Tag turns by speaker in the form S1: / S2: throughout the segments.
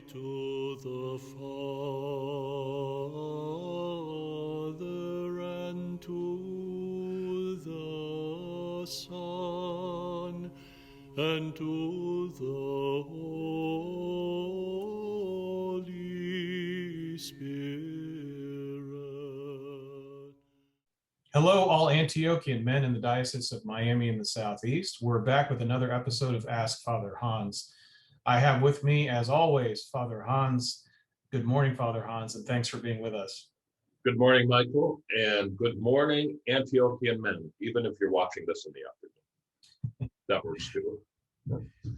S1: to the Father, and to the Son, and to the Holy Spirit.
S2: Hello, all Antiochian men in the Diocese of Miami in the Southeast. We're back with another episode of Ask Father Hans. I have with me, as always, Father Hans. Good morning, Father Hans, and thanks for being with us.
S3: Good morning, Michael, and good morning, Antiochian men, even if you're watching this in the afternoon. That works too.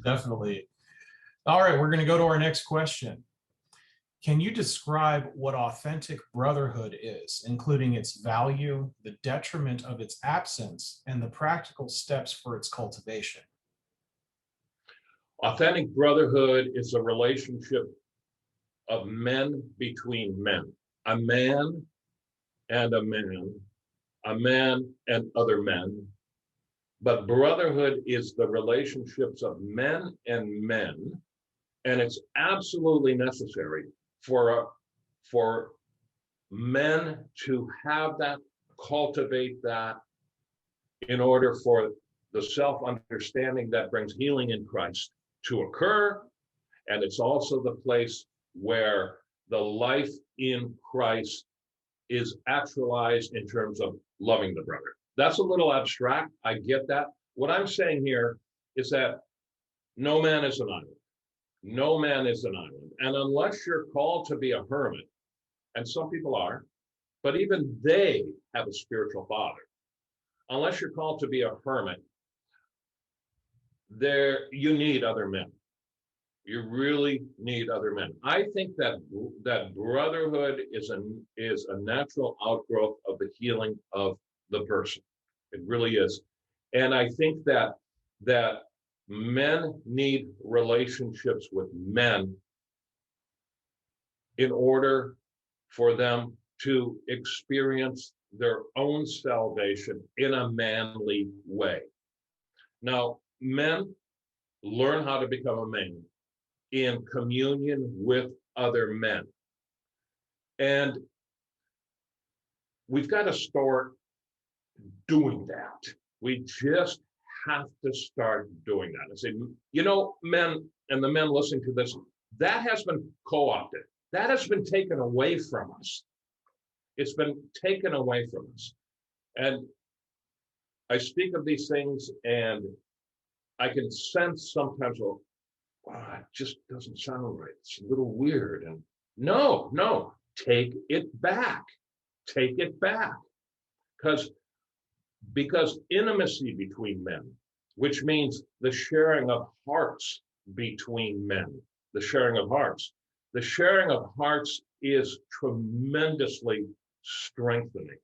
S2: Definitely. All right, we're going to go to our next question. Can you describe what authentic brotherhood is, including its value, the detriment of its absence, and the practical steps for its cultivation?
S3: Authentic brotherhood is a relationship of men between men, a man and a man and other men. But brotherhood is the relationships of men and men, and it's absolutely necessary for men to have that, cultivate that, in order for the self-understanding that brings healing in Christ to occur. And it's also the place where the life in Christ is actualized in terms of loving the brother. That's a little abstract. I get that. What I'm saying here is that no man is an island. No man is an island. And unless you're called to be a hermit, and some people are, but even they have a spiritual father. Unless you're called to be a hermit, you need other men. You really need other men. I think that brotherhood is a natural outgrowth of the healing of the person. It really is. And I think that men need relationships with men in order for them to experience their own salvation in a manly way. Now, men learn how to become a man in communion with other men. And we've got to start doing that. We just have to start doing that. I say, men and the men listening to this, that has been co-opted. That has been taken away from us. It's been taken away from us. And I speak of these things and I can sense sometimes, well, it just doesn't sound right. It's a little weird. And no, take it back. Take it back. Because intimacy between men, which means the sharing of hearts between men, the sharing of hearts is tremendously strengthening.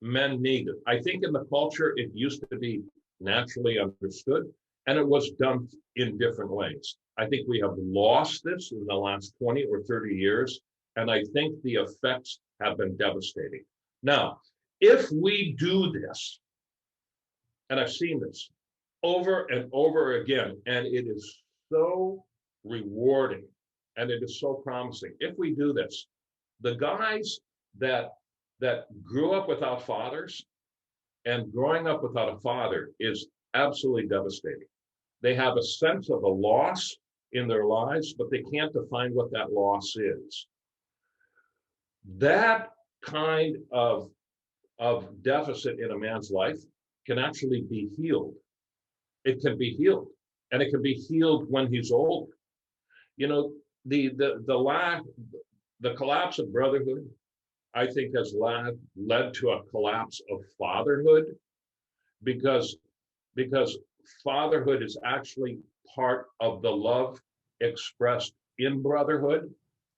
S3: Men need it. I think in the culture, it used to be naturally understood, and it was done in different ways. I think we have lost this in the last 20 or 30 years, and I think the effects have been devastating. Now, if we do this, and I've seen this over and over again, and it is so rewarding, and it is so promising. If we do this, the guys that grew up without fathers, and growing up without a father is absolutely devastating. They have a sense of a loss in their lives, but they can't define what that loss is. That kind of deficit in a man's life can actually be healed. It can be healed, and it can be healed when he's older. The collapse of brotherhood, I think, has led to a collapse of fatherhood, because fatherhood is actually part of the love expressed in brotherhood.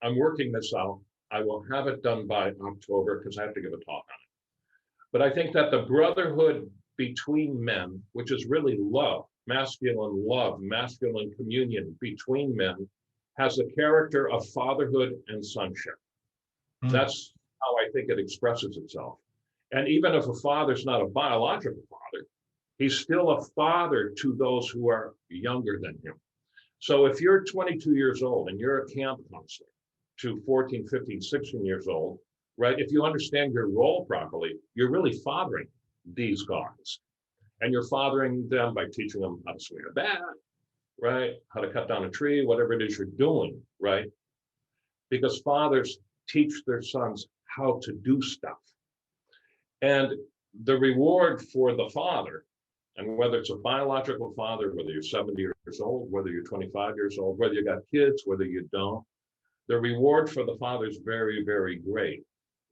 S3: I'm working this out. I will have it done by October because I have to give a talk on it. But I think that the brotherhood between men, which is really love, masculine communion between men, has the character of fatherhood and sonship. That's how I think it expresses itself. And even if a father's not a biological father, he's still a father to those who are younger than him. So if you're 22 years old and you're a camp counselor to 14, 15, 16 years old, right? If you understand your role properly, you're really fathering these guys. And you're fathering them by teaching them how to swing a bat, right? How to cut down a tree, whatever it is you're doing, right? Because fathers teach their sons how to do stuff. And the reward for the father, and whether it's a biological father, whether you're 70 years old, whether you're 25 years old, whether you got kids, whether you don't, the reward for the father is very, very great,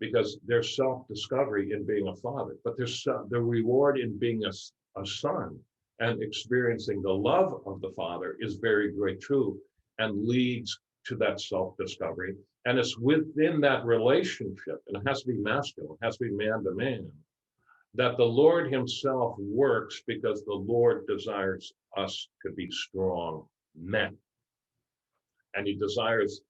S3: because there's self-discovery in being a father, but there's the reward in being a son and experiencing the love of the father is very great too, and leads to that self-discovery. And it's within that relationship, and it has to be masculine, it has to be man to man, that the Lord himself works, because the Lord desires us to be strong men. And he desires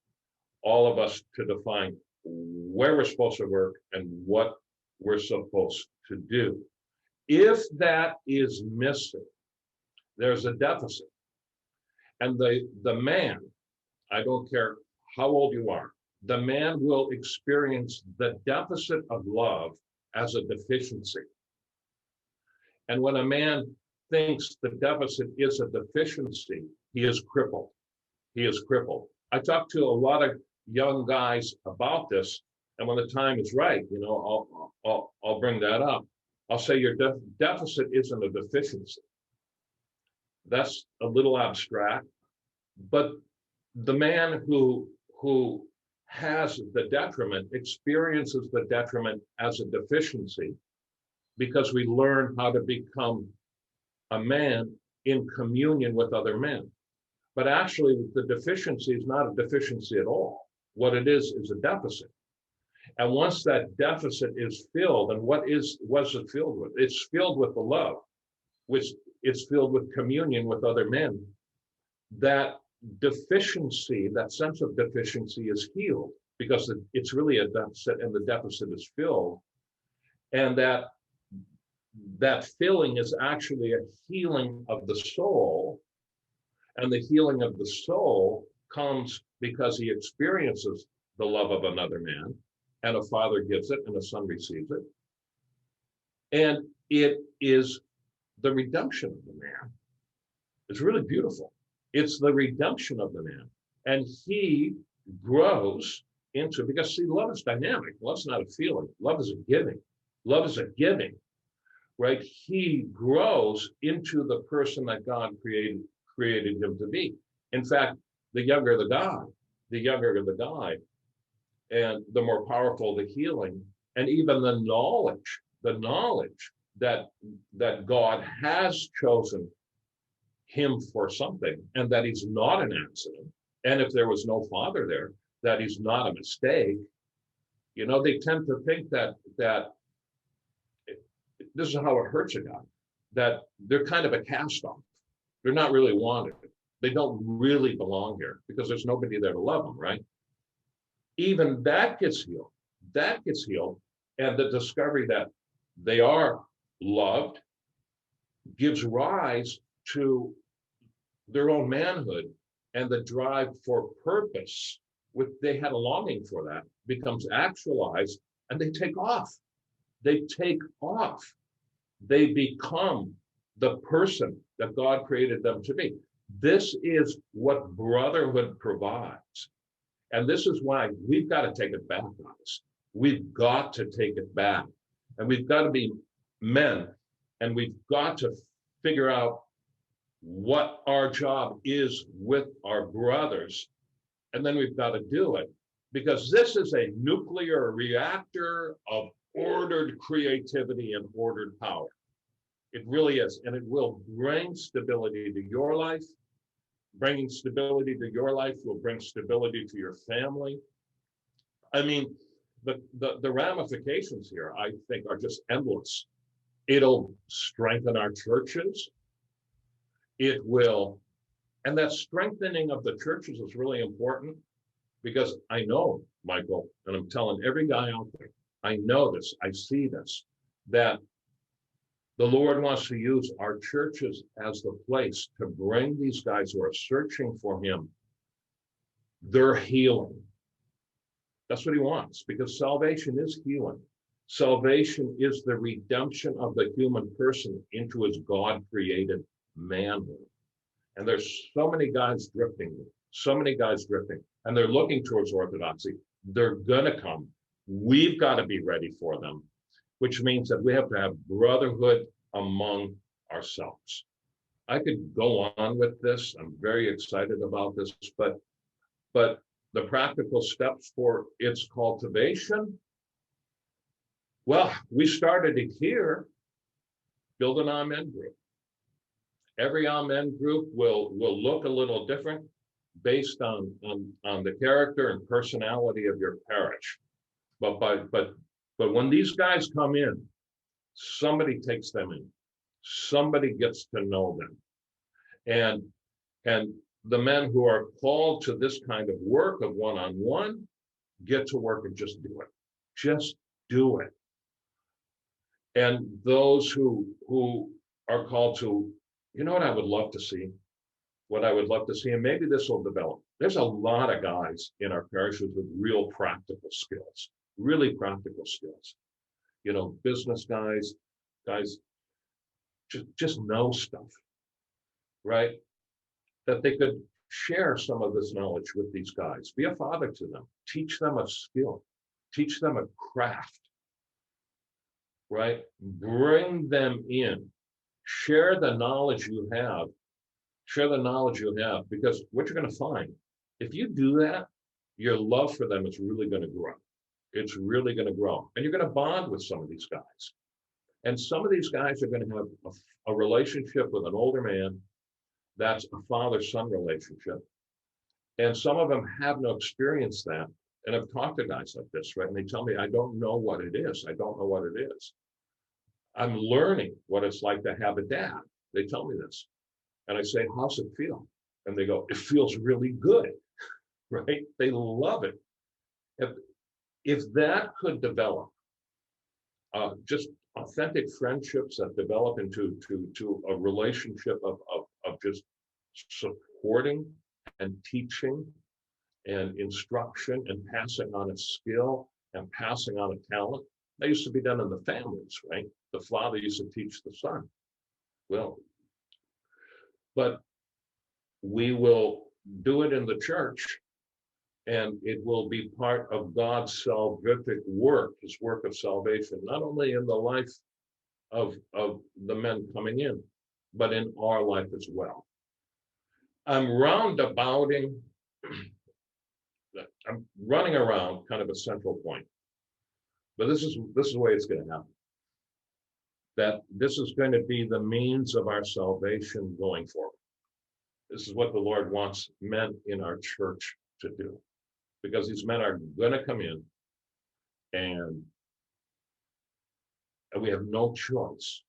S3: all of us to define where we're supposed to work and what we're supposed to do. If that is missing, there's a deficit. And the man, I don't care how old you are, the man will experience the deficit of love as a deficiency. And when a man thinks the deficit is a deficiency, he is crippled. He is crippled. I talk to a lot of young guys about this, and when the time is right, you know, I'll bring that up. I'll say your deficit isn't a deficiency. That's a little abstract, but the man who has the detriment experiences the detriment as a deficiency, because we learn how to become a man in communion with other men. But actually, the deficiency is not a deficiency at all. What it is a deficit. And once that deficit is filled, and what's it filled with? It's filled with the love, which it's filled with communion with other men. That deficiency, that sense of deficiency is healed, because it's really a deficit, and the deficit is filled. And that filling is actually a healing of the soul. And the healing of the soul comes because he experiences the love of another man, and a father gives it and a son receives it. And it is the redemption of the man. It's really beautiful. It's the redemption of the man. And he grows into, because see, love is dynamic. Love's not a feeling. Love is a giving. Love is a giving, right? He grows into the person that God created him to be. In fact, the younger the guy, and the more powerful the healing, and even the knowledge that God has chosen him for something, and that he's not an accident. And if there was no father there, that he's not a mistake. You know, they tend to think that this is how it hurts a guy, that they're kind of a cast off. They're not really wanted. They don't really belong here, because there's nobody there to love them, right? Even that gets healed. That gets healed. And the discovery that they are loved gives rise to their own manhood, and the drive for purpose, which they had a longing for, that becomes actualized, and they take off. They take off. They become the person that God created them to be. This is what brotherhood provides. And this is why we've got to take it back, guys. We've got to take it back. And we've got to be men, and we've got to figure out what our job is with our brothers. And then we've got to do it, because this is a nuclear reactor of ordered creativity and ordered power. It really is. And it will bring stability to your life. Bringing stability to your life will bring stability to your family. I mean, the ramifications here, I think, are just endless. It'll strengthen our churches. It will, and that strengthening of the churches is really important, because I know, Michael, and I'm telling every guy out there, I know this, I see this, that The Lord wants to use our churches as the place to bring these guys who are searching for him their healing. That's what he wants, because salvation is healing. Salvation is the redemption of the human person into his God-created manhood. And there's so many guys drifting, and they're looking towards orthodoxy. They're going to come. We've got to be ready for them, which means that we have to have brotherhood among ourselves. I could go on with this. I'm very excited about this, but the practical steps for its cultivation, well, we started it here. Build an amen group. Every amen group will look a little different based on the character and personality of your parish. But when these guys come in, somebody takes them in. Somebody gets to know them. And the men who are called to this kind of work of one-on-one get to work and just do it. Just do it. And those who are called to, you know what I would love to see? What I would love to see, and maybe this will develop. There's a lot of guys in our parishes with real practical skills, really practical skills. You know, business guys just know stuff, right? That they could share some of this knowledge with these guys. Be a father to them. Teach them a skill. Teach them a craft, right? Bring them in. Share the knowledge you have. Share the knowledge you have, because what you're going to find, if you do that, your love for them is really going to grow. It's really going to grow. And you're going to bond with some of these guys. And some of these guys are going to have a relationship with an older man. That's a father-son relationship. And some of them have no experience that. And I've talked to guys like this, right? And they tell me, I don't know what it is. I don't know what it is. I'm learning what it's like to have a dad. They tell me this. And I say, how's it feel? And they go, it feels really good, right? They love it. If that could develop, just authentic friendships that develop into a relationship of just supporting and teaching and instruction and passing on a skill and passing on a talent. That used to be done in the families, right? The father used to teach the son. Well, but we will do it in the church, and it will be part of God's salvific work, his work of salvation, not only in the life of the men coming in, but in our life as well. I'm roundabouting, I'm running around kind of a central point, but this is the way it's going to happen. That this is going to be the means of our salvation going forward. This is what the Lord wants men in our church to do, because these men are going to come in, and we have no choice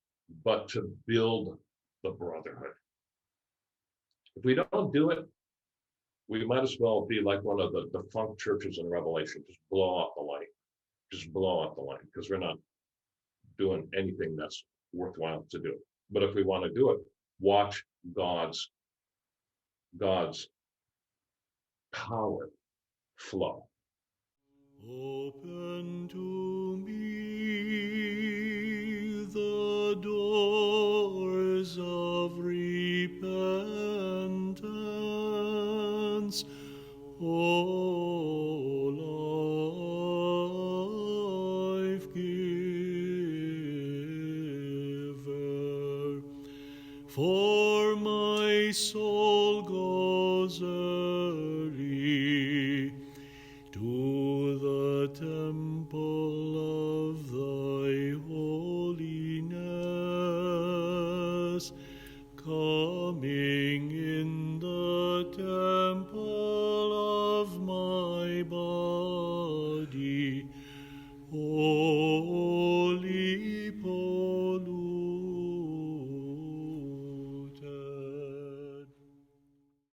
S3: but to build the brotherhood. If we don't do it, we might as well be like one of the defunct churches in Revelation. Just blow out the light. Just blow out the light, because we're not doing anything that's worthwhile to do. But if we want to do it, watch God's power flow.
S1: Open to me the doors of repentance, O life giver, for my soul goes